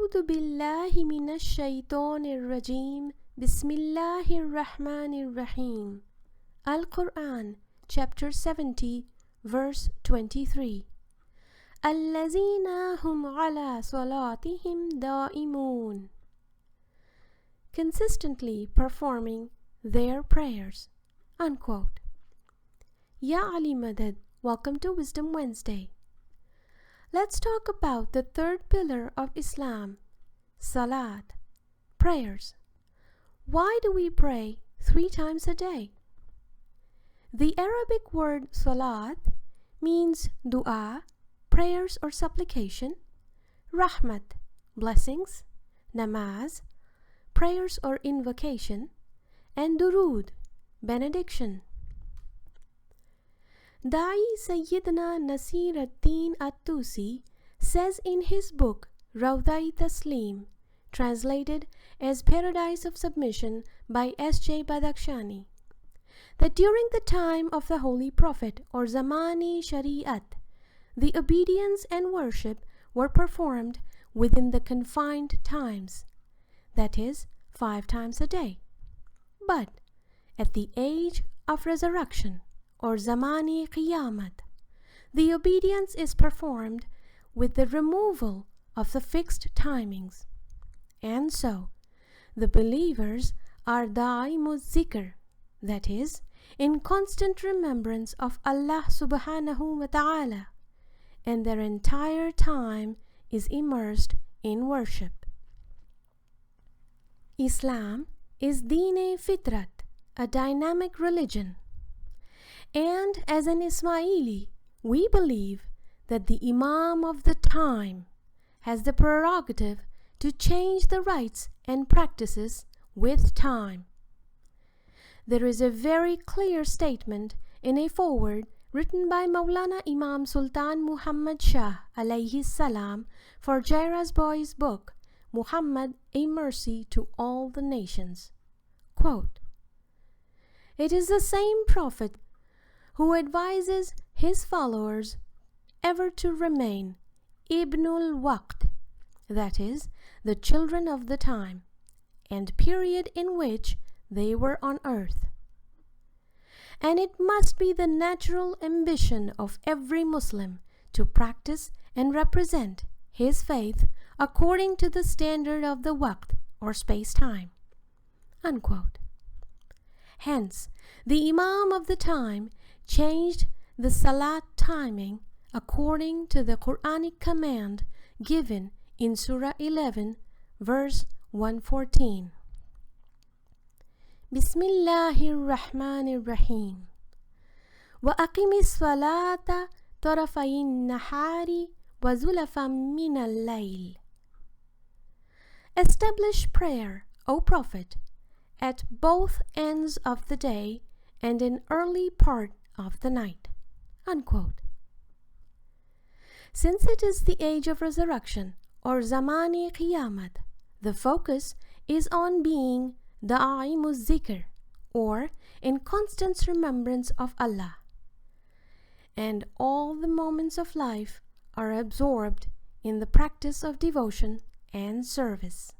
أعوذ بالله من الشيطان الرجيم بسم الله الرحمن الرحيم. Al-Quran, chapter 70, verse 23. الذين هم على صلاتهم دائمون. Consistently performing their prayers. Unquote. Ya Ali Madad, welcome to Wisdom Wednesday. Let's talk about the third pillar of Islam, Salat, prayers. Why do we pray 3 times a day? The Arabic word Salat means dua, prayers or supplication, rahmat, blessings, namaz, prayers or invocation, and durud, benediction. Da'i Sayyidina Nasir ad-Din at-Tusi says in his book Rawda-i Taslim, translated as Paradise of Submission by S.J. Badakhshani, that during the time of the Holy Prophet or Zamani Shari'at, the obedience and worship were performed within the confined times, that is, 5 times a day. But at the age of resurrection, or Zamani Qiyamat, the obedience is performed with the removal of the fixed timings. And so, the believers are Da'imu Zikr, that is, in constant remembrance of Allah subhanahu wa ta'ala, and their entire time is immersed in worship. Islam is Deen-e Fitrat, a dynamic religion. And as an Ismaili, we believe that the Imam of the time has the prerogative to change the rites and practices with time. There is a very clear statement in a foreword written by Mawlana Imam Sultan Muhammad Shah alayhi salam for Jaira's boy's book, Muhammad, a Mercy to All the Nations. Quote, "It is the same Prophet who advises his followers ever to remain Ibnu l-Waqt, that is, the children of the time, and period in which they were on earth. And it must be the natural ambition of every Muslim to practice and represent his faith according to the standard of the Waqt or space-time." Unquote. Hence, the Imam of the time changed the Salat timing according to the Quranic command given in Surah 11, verse 114. Bismillahir Rahmanir Rahim. Wa aqimis salata tarafayin nahari wa zulafam minal layl. Establish prayer, O Prophet, at both ends of the day and an early part of the night. Unquote. Since it is the age of resurrection, or Zamani Qiyamat, the focus is on being Da'imu Zikr, or in constant remembrance of Allah. And all the moments of life are absorbed in the practice of devotion and service.